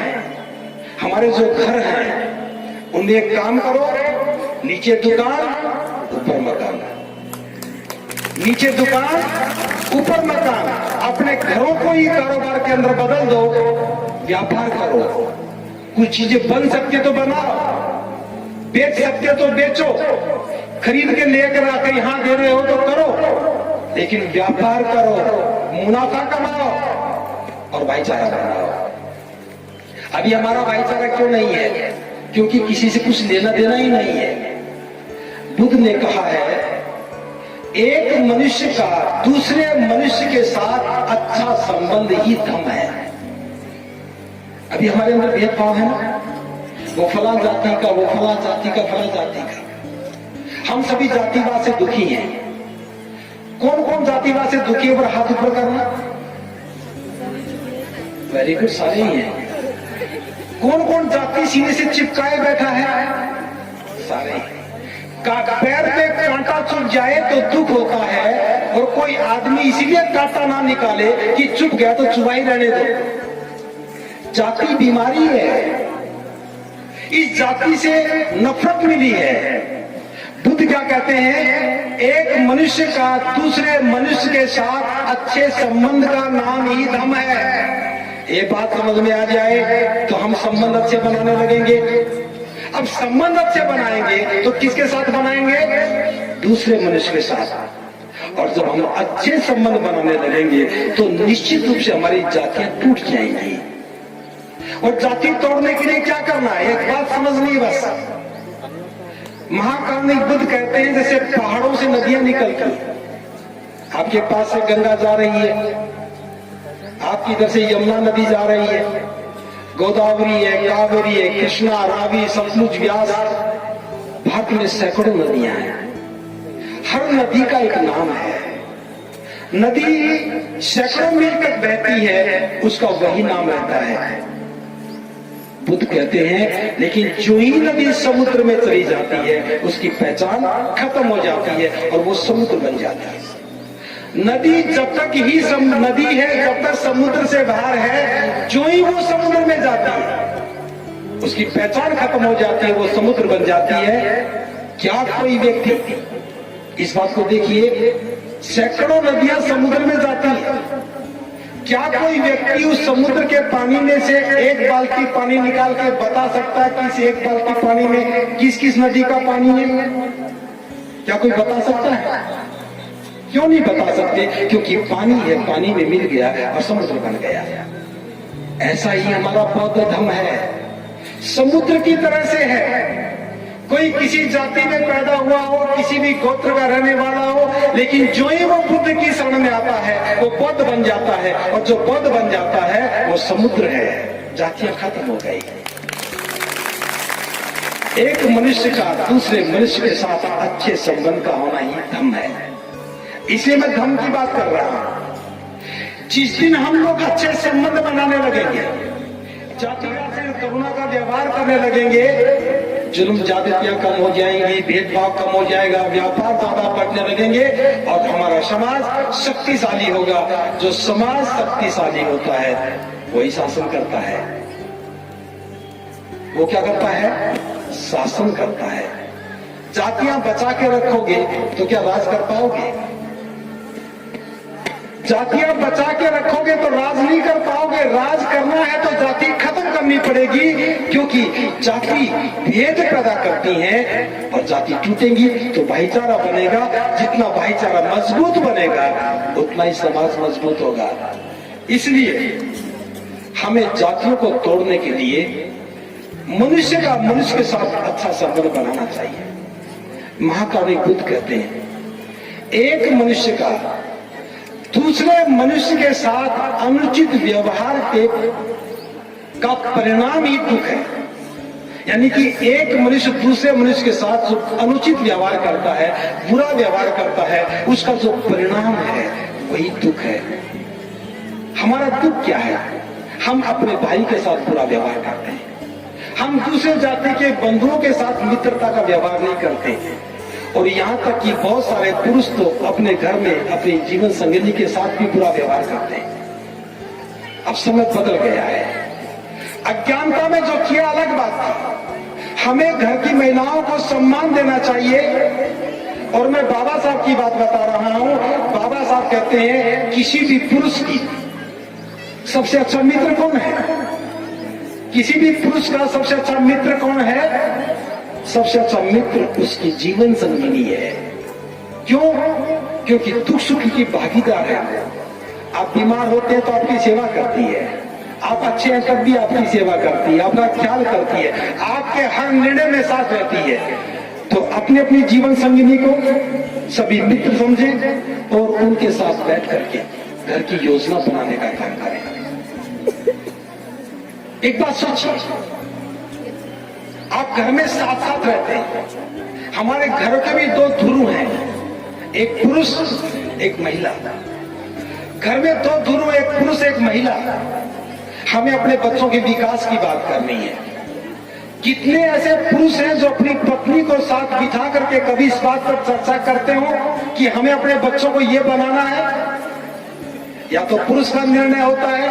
हमारे जो घर हैं, उनमें एक काम करो, नीचे दुकान ऊपर मकान, नीचे दुकान ऊपर मकान। अपने घरों को ही कारोबार के अंदर बदल दो, व्यापार करो। कुछ चीजें बन सकती तो बनाओ, बेच सकते तो बेचो, खरीद के लेकर आकर यहां दे रहे हो तो करो, लेकिन व्यापार करो, मुनाफा कमाओ और भाईचारा बनाओ। अभी हमारा भाईचारा क्यों नहीं है? क्योंकि किसी से कुछ लेना देना ही नहीं है। बुद्ध ने कहा है, एक मनुष्य का दूसरे मनुष्य के साथ अच्छा संबंध ही धर्म है। अभी हमारे अंदर भेदभाव है ना, वो फला जाति का, वो फला जाति का, फला जाति का। हम सभी जातिवाद से दुखी हैं। कौन कौन जातिवाद से दुखी है? हाथ ऊपर करना। वेरी गुड, सारे ही हैं। कौन कौन जाति सीने से चिपकाए बैठा है? सारे। पैर पे कांटा चुभ जाए तो दुख होता है, और कोई आदमी इसीलिए कांटा ना निकाले कि चुभ गया तो चुभाई रहने दो। जाति बीमारी है, इस जाति से नफरत मिली है। बुद्ध क्या कहते हैं? एक मनुष्य का दूसरे मनुष्य के साथ अच्छे संबंध का नाम ही धर्म है। ये बात समझ में आ जाए तो हम संबंध अच्छे बनाने लगेंगे। अब संबंध अच्छे बनाएंगे तो किसके साथ बनाएंगे? दूसरे मनुष्य के साथ। और जब हम अच्छे संबंध बनाने लगेंगे तो निश्चित रूप से हमारी जातियां टूट जाएंगी। और जाति तोड़ने के लिए क्या करना है? एक बात समझनी बस। महाकारुणिक बुद्ध कहते हैं, जैसे पहाड़ों से नदियां निकलती, आपके पास से गंगा जा रही है, आपकी इधर से यमुना नदी जा रही है, गोदावरी है, कावेरी है, कृष्णा, रावी, सतलुज, व्यास। भारत में सैकड़ों नदियां हैं। हर नदी का एक नाम है। नदी सैकड़ों मील तक बहती है, उसका वही नाम रहता है। बुद्ध कहते हैं, लेकिन जो ही नदी समुद्र में चली जाती है उसकी पहचान खत्म हो जाती है और वो समुद्र बन जाती है। नदी जब तक ही नदी है, जब तक समुद्र से बाहर है, जो ही वो समुद्र में जाती है उसकी पहचान खत्म हो जाती है, वो समुद्र बन जाती है। क्या कोई व्यक्ति, इस बात को देखिए, सैकड़ों नदियां समुद्र में जाती है, क्या कोई व्यक्ति उस समुद्र के पानी में से एक बाल्टी पानी निकाल के बता सकता है कि इस एक बाल्टी पानी में किस किस नदी का पानी है? क्या कोई बता सकता है? क्यों नहीं बता सकते? क्योंकि पानी है, पानी में मिल गया और समुद्र बन गया। ऐसा ही हमारा बौद्ध धर्म है, समुद्र की तरह से है। कोई किसी जाति में पैदा हुआ हो, किसी भी गोत्र का रहने वाला हो, लेकिन जो ही वो बुद्ध की शरण में आता है वो बौद्ध बन जाता है, और जो बौद्ध बन जाता है वो समुद्र है। जातियां खत्म हो गई। एक मनुष्य का दूसरे मनुष्य के साथ अच्छे संबंध का होना ही धर्म है। इसलिए मैं धर्म की बात कर रहा हूं। जिस दिन हम लोग अच्छे संबंध बनाने लगेंगे, जातिवाद से करुणा का व्यवहार करने लगेंगे, जुल्म ज्यादतियां कम हो जाएंगी, भेदभाव कम हो जाएगा, व्यापार ज्यादा बढ़ने लगेंगे और हमारा समाज शक्तिशाली होगा। जो समाज शक्तिशाली होता है वही शासन करता है। वो क्या करता है? शासन करता है। जातियां बचा के रखोगे तो क्या राज कर पाओगे? जातियां बचा के रखोगे तो राज नहीं कर पाओगे। राज करना है तो जाति खत्म करनी पड़ेगी, क्योंकि जाति भेद पैदा करती है और जाति टूटेंगी तो भाईचारा बनेगा। जितना भाईचारा मजबूत बनेगा उतना ही समाज मजबूत होगा। इसलिए हमें जातियों को तोड़ने के लिए मनुष्य का मनुष्य के साथ अच्छा संबंध बनाना चाहिए। महाकारुणिक बुद्ध कहते हैं, एक मनुष्य का दूसरे मनुष्य के साथ अनुचित व्यवहार का परिणाम ही दुख है। यानी कि एक मनुष्य दूसरे मनुष्य के साथ जो अनुचित व्यवहार करता है, बुरा व्यवहार करता है, उसका जो परिणाम है वही दुख है। हमारा दुख क्या है? हम अपने भाई के साथ बुरा व्यवहार करते हैं, हम दूसरे जाति के बंधुओं के साथ मित्रता का व्यवहार नहीं करते, और यहाँ तक कि बहुत सारे पुरुष तो अपने घर में अपनी जीवन संगिनी के साथ भी बुरा व्यवहार करते हैं। अब समय बदल गया है। अज्ञानता में जो किया अलग बात थी। हमें घर की महिलाओं को सम्मान देना चाहिए। और मैं बाबा साहब की बात बता रहा हूं। बाबा साहब कहते हैं, किसी भी पुरुष की सबसे अच्छा मित्र कौन है? किसी भी पुरुष का सबसे अच्छा मित्र कौन है? सबसे अच्छा मित्र उसकी जीवन संगिनी है। क्यों? क्योंकि दुख सुख की भागीदार है। आप बीमार होते हैं तो आपकी सेवा करती है, आप अच्छे हैं तब भी आपकी सेवा करती है, आपका ख्याल करती है, आपके हर निर्णय में साथ रहती है। तो अपने अपनी जीवन संगिनी को सभी मित्र समझें और उनके साथ बैठ करके घर की योजना बनाने का काम करें। एक बात सोचिए, आप घर में साथ साथ रहते हैं। हमारे घर के भी दो ध्रुव हैं, एक पुरुष एक महिला। घर में दो ध्रुव, एक पुरुष एक महिला। हमें अपने बच्चों के विकास की बात करनी है। कितने ऐसे पुरुष हैं जो अपनी पत्नी को साथ बिठा करके कभी इस बात पर चर्चा करते हो कि हमें अपने बच्चों को ये बनाना है? या तो पुरुष का निर्णय होता है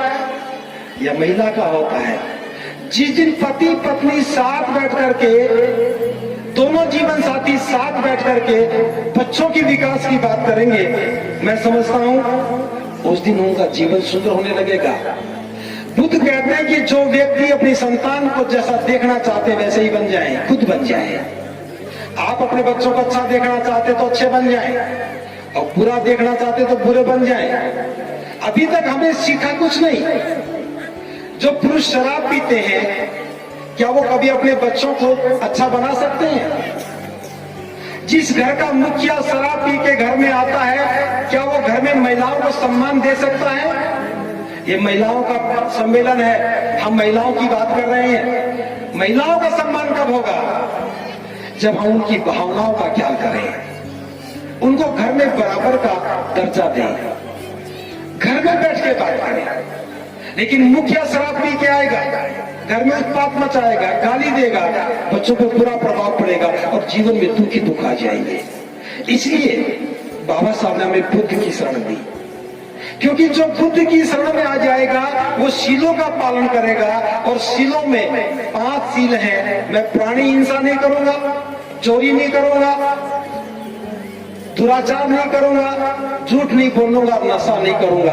या महिला का होता है। जिस दिन पति पत्नी साथ बैठ करके, दोनों जीवन साथी साथ बैठ करके बच्चों की विकास की बात करेंगे, मैं समझता हूं उस दिन उनका जीवन सुंदर होने लगेगा। बुद्ध कहते हैं कि जो व्यक्ति अपनी संतान को जैसा देखना चाहते हैं वैसे ही बन जाए, खुद बन जाए। आप अपने बच्चों को अच्छा देखना चाहते तो अच्छे बन जाए, और बुरा देखना चाहते तो बुरे बन जाए। अभी तक हमने सीखा कुछ नहीं। जो पुरुष शराब पीते हैं, क्या वो कभी अपने बच्चों को अच्छा बना सकते हैं? जिस घर का मुखिया शराब पी के घर में आता है, क्या वो घर में महिलाओं को सम्मान दे सकता है? ये महिलाओं का सम्मेलन है, हम महिलाओं की बात कर रहे हैं। महिलाओं का सम्मान कब होगा? जब हम उनकी भावनाओं का ख्याल करें, उनको घर में बराबर का दर्जा दें, घर में बैठ के बात करें। लेकिन मुखिया शराब पी के आएगा, घर में उत्पात मचाएगा, गाली देगा, बच्चों पर बुरा प्रभाव पड़ेगा और जीवन में दुख ही दुख आ जाएंगे। इसलिए बाबा साहब ने हमें बुद्ध की शरण दी, क्योंकि जो बुद्ध की शरण में आ जाएगा वो शीलों का पालन करेगा। और शीलों में 5 शील हैं। मैं प्राणी हिंसा नहीं करूंगा, चोरी नहीं करूंगा, दुराचार नहीं करूंगा, झूठ नहीं बोलूंगा, नशा नहीं करूंगा।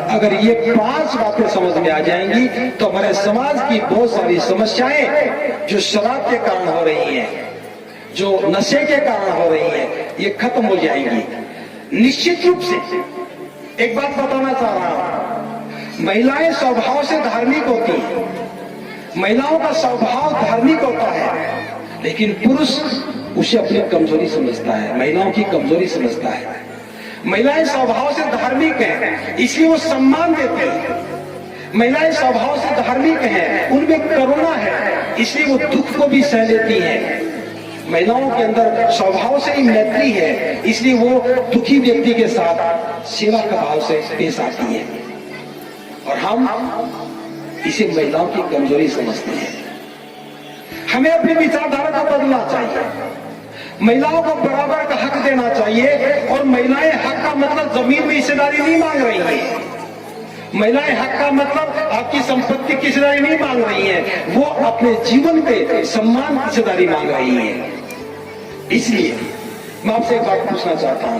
अगर ये 5 बातें समझ में आ जाएंगी तो हमारे समाज की बहुत सारी समस्याएं जो शराब के कारण हो रही हैं, जो नशे के कारण हो रही हैं, ये खत्म हो जाएंगी। निश्चित रूप से एक बात बताना चाह रहा हूं, महिलाएं स्वभाव से धार्मिक होती हैं, महिलाओं का स्वभाव धार्मिक होता है, लेकिन पुरुष उसे अपनी कमजोरी समझता है, महिलाओं की कमजोरी समझता है। महिलाएं स्वभाव से धार्मिक हैं, इसलिए वो सम्मान देते हैं। महिलाएं स्वभाव से धार्मिक हैं, उनमें करुणा है, इसलिए वो दुख को भी सह लेती हैं। महिलाओं के अंदर स्वभाव से ही मैत्री है, इसलिए वो दुखी व्यक्ति के साथ सेवा का भाव से पेश आती है। और हम इसे महिलाओं की कमजोरी समझते हैं। हमें अपनी विचारधारा को बदलना चाहिए। महिलाओं को बराबर का हक देना चाहिए। और महिलाएं हक का मतलब जमीन में हिस्सेदारी नहीं मांग रही हैं। महिलाएं हक का मतलब आपकी संपत्ति की हिस्सेदारी नहीं मांग रही हैं, वो अपने जीवन पे सम्मान की हिस्सेदारी मांग रही हैं। इसलिए मैं आपसे एक बात पूछना चाहता हूं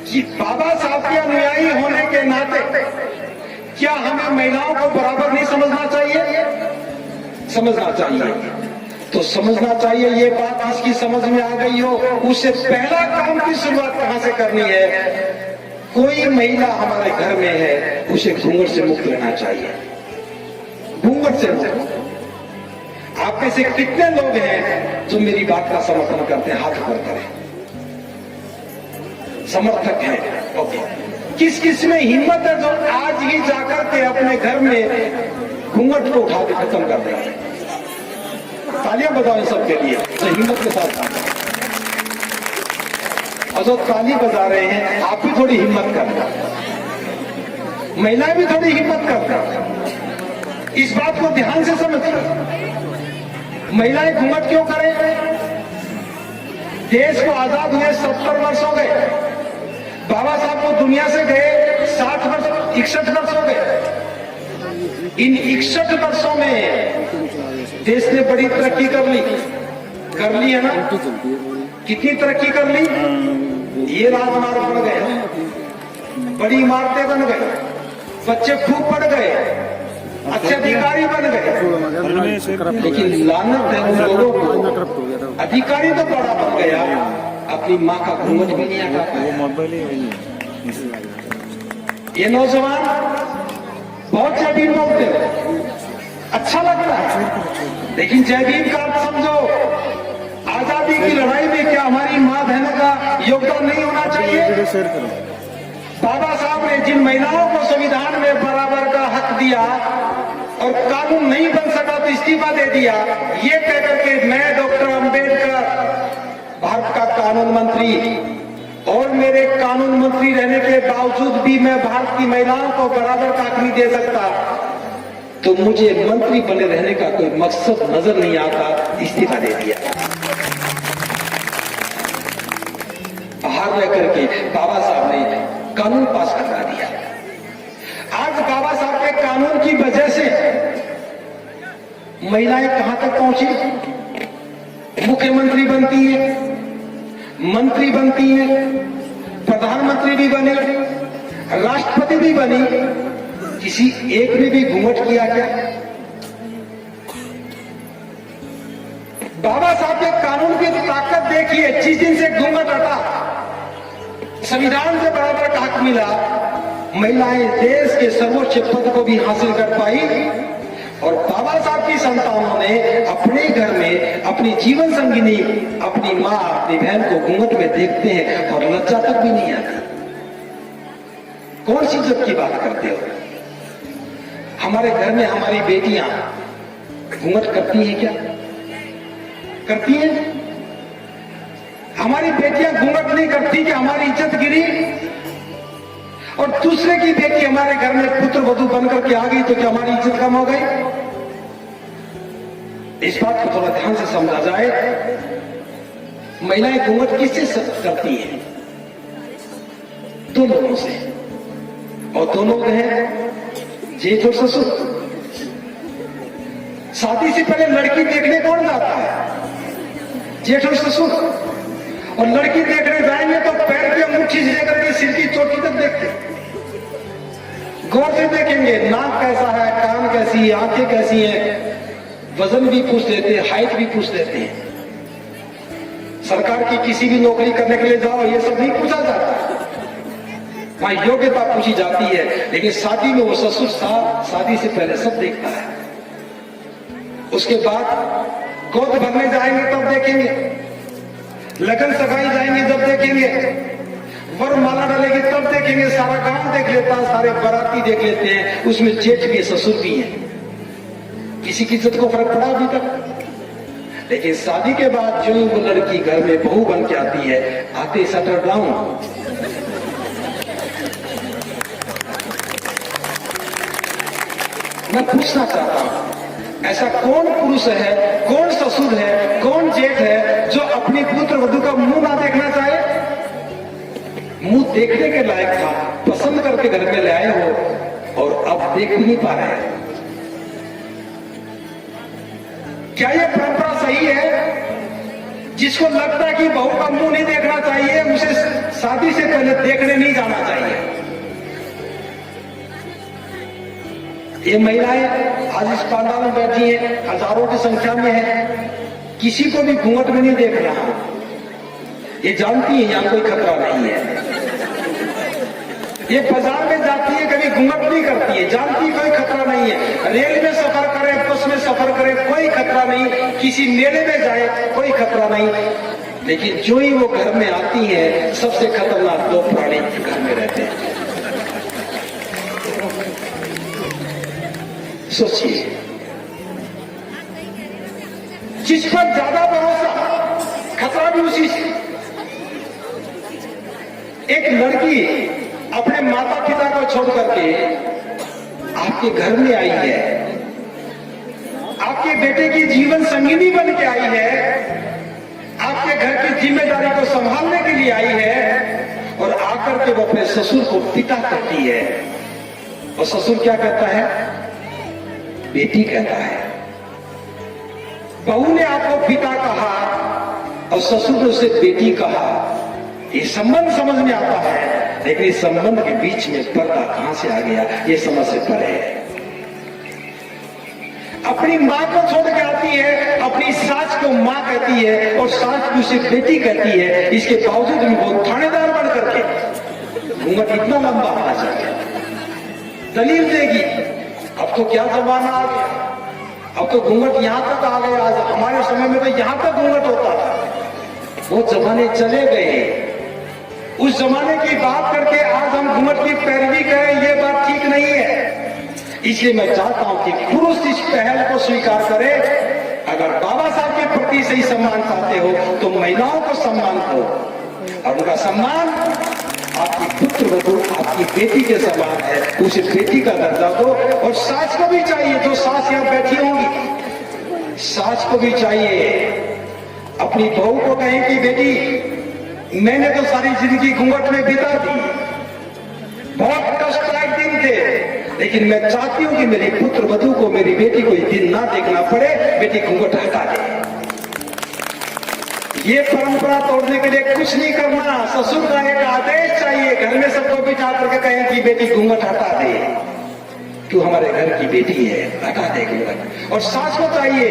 कि बाबा साहब के अनुयायी होने के नाते क्या हमें महिलाओं को बराबर नहीं समझना चाहिए? समझना चाहिए। तो समझना चाहिए ये बात जिसकी समझ में आ गई हो, उससे पहला काम की शुरुआत कहां से करनी है? कोई महिला हमारे घर में है, उसे घूंघट से मुक्त रहना चाहिए। घूंघट से मुक्त। आप में से कितने लोग हैं जो मेरी बात का समर्थन करते हैं? हाथ ऊपर करें। समर्थक है, ओके। किस किस में हिम्मत है जो आज ही जाकर के अपने घर में घूंघट को उठा के खत्म कर देंगे? तालियां बजाओ सबके लिए जो हिम्मत के साथ। और जो ताली बजा रहे हैं आप भी थोड़ी हिम्मत करना, महिलाएं भी थोड़ी हिम्मत करना। इस बात को ध्यान से समझिए। महिलाएं घूंघट क्यों करें? देश को आजाद हुए 70 वर्ष हो गए। बाबा साहब को दुनिया से गए 60 वर्ष, 61 वर्ष हो गए। इन 61 वर्षों में देश ने बड़ी तरक्की कर ली है ना? कितनी तरक्की कर ली? ये राजमार्ग बन गए, बड़ी इमारतें बन गई, बच्चे खूब पढ़ गए, अच्छे अधिकारी बन गए। लेकिन लानत है उन लोगों को, अधिकारी तो बड़ा बन गया, अपनी माँ का घूंघट भी नहीं आता। ये नौजवान बहुत जय भीम बोलते हैं, अच्छा लगता है, लेकिन जय भीम का अर्थ समझो। आज आजादी की लड़ाई में क्या हमारी माँ बहनों का योगदान नहीं होना चाहिए? बाबा साहब ने जिन महिलाओं को संविधान में बराबर का हक दिया और कानून नहीं बन सका तो इस्तीफा दे दिया, ये कहकर के मैं डॉक्टर अंबेडकर भारत का कानून मंत्री और मेरे कानून मंत्री रहने के बावजूद भी मैं भारत की महिलाओं को बराबर का हक नहीं दे सकता, तो मुझे मंत्री बने रहने का कोई मकसद नजर नहीं आता, इस्तीफा दे दिया। बाहर रह करके बाबा साहब ने कानून पास करा दिया। आज बाबा साहब के कानून की वजह से महिलाएं कहां तक पहुंची? मुख्यमंत्री बनती है, मंत्री बनती है, प्रधानमंत्री भी बने, राष्ट्रपति भी बनी। किसी एक ने भी घूंघट किया क्या? बाबा साहब के कानून की ताकत देखिए। जिस दिन से घूंघट हटा, संविधान से बराबर का हक मिला, महिलाएं देश के सर्वोच्च पद को भी हासिल कर पाई और बाबा साहब की संतानों ने अपने घर में अपनी जीवन संगिनी, अपनी मां, अपनी बहन को घूंघट में देखते हैं और लज्जा तक भी नहीं आती। कौन सी इज्जत की बात करते हो? हमारे घर में हमारी बेटियां घूंघट करती हैं क्या? करती हैं? हमारी बेटियां घूंघट नहीं करती कि हमारी इज्जत गिरी? और दूसरे की बेटी हमारे घर में पुत्र वधू बनकर के आ गई तो क्या हमारी इज्जत कम हो गई? इस बात को थोड़ा ध्यान से समझा जाए। महिलाएं घूंघट किससे करती हैं? दो लोगों से, और दो लोग हैं जेठ और ससुर। शादी से पहले लड़की देखने कौन जाता है? जेठ और ससुर। और लड़की देखने जाएंगे तो पैर की अंगूठी से लेकर के सिर की चोटी तक देखते, गौर से देखेंगे। नाक कैसा है, कान कैसी है, आंखें कैसी हैं, वजन भी पूछ लेते हैं, हाइट भी पूछ लेते हैं। सरकार की किसी भी नौकरी करने के लिए जाओ, ये सब नहीं पूछा जाता, वहां योग्यता पूछी जाती है। लेकिन शादी में वो ससुर शादी से पहले सब देखता है। उसके बाद गोद भरने जाएंगे तब देखेंगे, लगन सगाई जाएंगे तब देखेंगे, वर माला डालेगी तब देखेंगे। सारा गांव देख लेता है, सारे बाराती देख लेते हैं, उसमें जेठ भी है, ससुर भी है। किसी की इज्जत को फर्क पड़ा अभी तक? लेकिन शादी के बाद जो वो लड़की घर में बहू बन के आती है, आते शटर डाउन। मैं पूछना चाहता हूं, ऐसा कौन पुरुष है, कौन ससुर है, कौन जेठ है जो अपनी पुत्र वधू का मुंह ना देखना चाहे? मुंह देखने के लायक था, पसंद करके घर में ले आए हो और अब देख भी नहीं पा रहे हैं। क्या यह परंपरा सही है? जिसको लगता है कि बहू का मुंह नहीं देखना चाहिए, उसे शादी से पहले देखने नहीं जाना चाहिए। ये महिलाएं आज इस पंडाल में बैठी हैं, हजारों की संख्या में है, किसी को भी घूंघट में नहीं देख रहा। ये जानती है यहां कोई खतरा नहीं है। ये बाजार में जाती है, कभी घूंघट नहीं करती है, जानती कोई खतरा नहीं है। रेल में सफर करे, बस में सफर करे, कोई खतरा नहीं। किसी मेले में जाए, कोई खतरा नहीं। लेकिन जो ही वो घर में आती है, सबसे खतरनाक दो प्राणी घर में रहते हैं। सोचिए, जिस पर ज्यादा भरोसा, खतरा भी उसी से। एक लड़की अपने माता पिता को छोड़ करके आपके घर में आई है, आपके बेटे की जीवन संगिनी बन के आई है, आपके घर की जिम्मेदारी को संभालने के लिए आई है, और आकर के वो अपने ससुर को पिता कहती है। और ससुर क्या कहता है? बेटी कहता है। बहू ने आपको पिता कहा और ससुर ने उसे बेटी कहा। ये संबंध समझ में आता है, लेकिन इस संबंध के बीच में पर्दा कहां से आ गया, ये समझ से परे है। अपनी मां को छोड़ के आती है, अपनी सास को मां कहती है और सास को उसे बेटी कहती है। इसके बावजूद भी वो थानेदार बन करके घूंघट इतना लंबा होना चाहिए, दलील देगी। अब तो क्या जमाना आ गया, अब तो घूंघट यहां तक आ गया। आज हमारे समय में तो यहां तक घूंघट होता था। वो जमाने चले गए। उस जमाने की बात करके आज हम घूंघट की पैरवी करें, ये बात ठीक नहीं है। इसलिए मैं चाहता हूं कि पुरुष इस पहल को स्वीकार करे। अगर बाबा साहब के प्रति सही सम्मान चाहते हो तो महिलाओं को सम्मान दो, और उनका सम्मान आपकी पुत्र वधू, आपकी बेटी के समान है, उस बेटी का दर्जा दो। और सास को भी चाहिए, जो सास यहां बैठी होंगी, सास को भी चाहिए अपनी बहू को कहें कि बेटी मैंने तो सारी जिंदगी घूंघट में बिता दी, बहुत कष्टदायक दिन थे, लेकिन मैं चाहती हूं कि मेरी पुत्र वधू को, मेरी बेटी को ये दिन ना देखना पड़े, बेटी घूंघट हटा दे। ये परंपरा तोड़ने के लिए कुछ नहीं करना, ससुर का एक आदेश चाहिए, घर में सबको बिठा करके कहें कि बेटी घूंघट हटा दे, तू हमारे घर की बेटी है, हटा दे घूंघट। और सास को चाहिए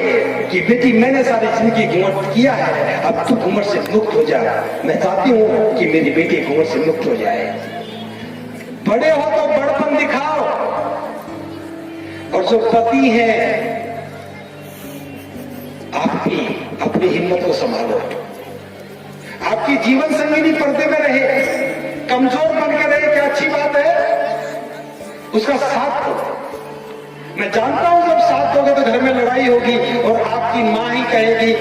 कि बेटी मैंने सारी जिंदगी घूंघट किया है, अब तू घूंघट से मुक्त हो जा, मैं चाहती हूं कि मेरी बेटी घूंघट से मुक्त हो जाए। बड़े हो तो बड़पन दिखाओ, और जो पति है आप भी अपनी हिम्मत को संभालो। आपकी जीवन संगिनी पर्दे में रहे, कमजोर बनकर रहे, क्या अच्छी बात है, उसका साथ दो। मैं जानता हूं जब साथ दोगे तो घर में लड़ाई होगी और आपकी मां ही कहेगी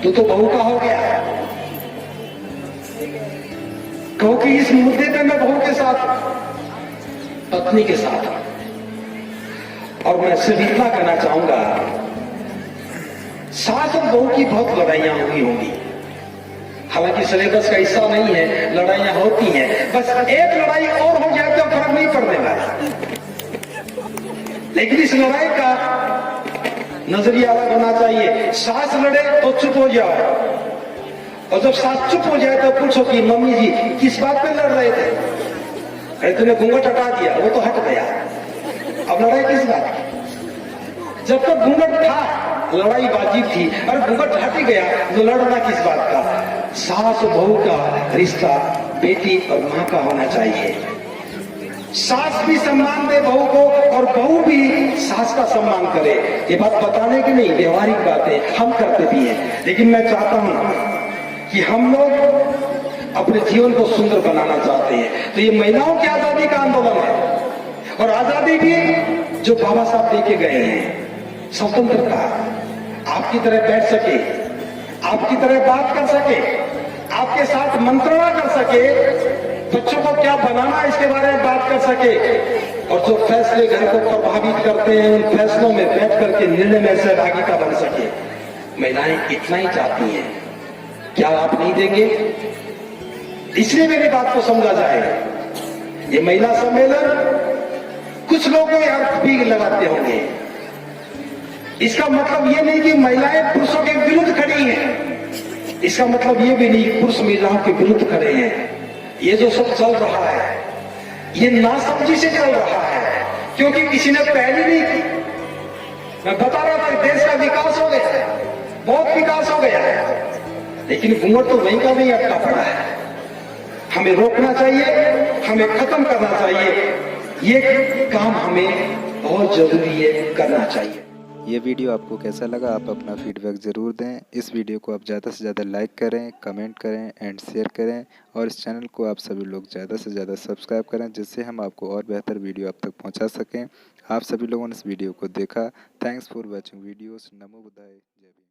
तू तो बहू का हो गया, कहो कि इस मुद्दे पे मैं बहू के साथ, पत्नी के साथ। और मैं सिर्फ इतना कहना चाहूंगा, सास और बहू की बहुत लड़ाइयां हुई होंगी, हालांकि सिलेबस का हिस्सा नहीं है, लड़ाइयां होती हैं, बस एक लड़ाई और हो जाए तो फर्क नहीं पड़ने वाला। लेकिन इस लड़ाई का नजरिया अलग होना चाहिए। सास लड़े तो चुप हो जाओ, और जब सास चुप हो जाए तो पूछो कि मम्मी जी किस बात पे लड़ रहे थे, अरे तूने घूंघट हटा दिया, वो तो हट गया, अब लड़ाई किस बात की? जब तक घूंघट था लड़ाई वाजिब थी, और घूंघट हट गया तो लड़ना किस बात का? सास बहू का रिश्ता बेटी और मां का होना चाहिए। सास भी सम्मान दे बहू को, और बहू भी सास का सम्मान करे। ये बात बताने की नहीं, व्यवहारिक बात है, हम करते भी हैं। लेकिन मैं चाहता हूं कि हम लोग अपने जीवन को सुंदर बनाना चाहते हैं, तो ये महिलाओं की आजादी का आंदोलन है, और आजादी भी जो बाबा साहब लेके गए हैं, स्वतंत्रता, आपकी तरह बैठ सके, आपकी तरह बात कर सके, आपके साथ मंत्रणा कर सके, बच्चों को क्या बनाना इसके बारे में बात कर सके, और जो फैसले घर को प्रभावित करते हैं उन फैसलों में बैठ करके निर्णय में सहभागिता बन सके। महिलाएं इतना ही चाहती हैं, क्या आप नहीं देंगे? इसलिए मेरी बात को समझा जाए। ये महिला सम्मेलन कुछ लोग अर्थ भी लगाते होंगे, इसका मतलब ये नहीं कि महिलाएं पुरुषों के विरुद्ध खड़ी हैं, इसका मतलब ये भी नहीं पुरुष महिलाओं के विरुद्ध खड़े हैं। ये जो सब चल रहा है ये नासमझी से चल रहा है, क्योंकि किसी ने पहले नहीं की। मैं बता रहा था देश का विकास हो गया है, बहुत विकास हो गया है, लेकिन घूंघट तो वहीं का वहीं अटका पड़ा है। हमें रोकना चाहिए, हमें खत्म करना चाहिए, ये काम हमें बहुत जरूरी है, करना चाहिए। ये वीडियो आपको कैसा लगा, आप अपना फीडबैक ज़रूर दें। इस वीडियो को आप ज़्यादा से ज़्यादा लाइक करें, कमेंट करें एंड शेयर करें, और इस चैनल को आप सभी लोग ज़्यादा से ज़्यादा सब्सक्राइब करें, जिससे हम आपको और बेहतर वीडियो आप तक पहुंचा सकें। आप सभी लोगों ने इस वीडियो को देखा, थैंक्स फॉर वॉचिंग वीडियोस। नमो बुद्धाय, जय भीम।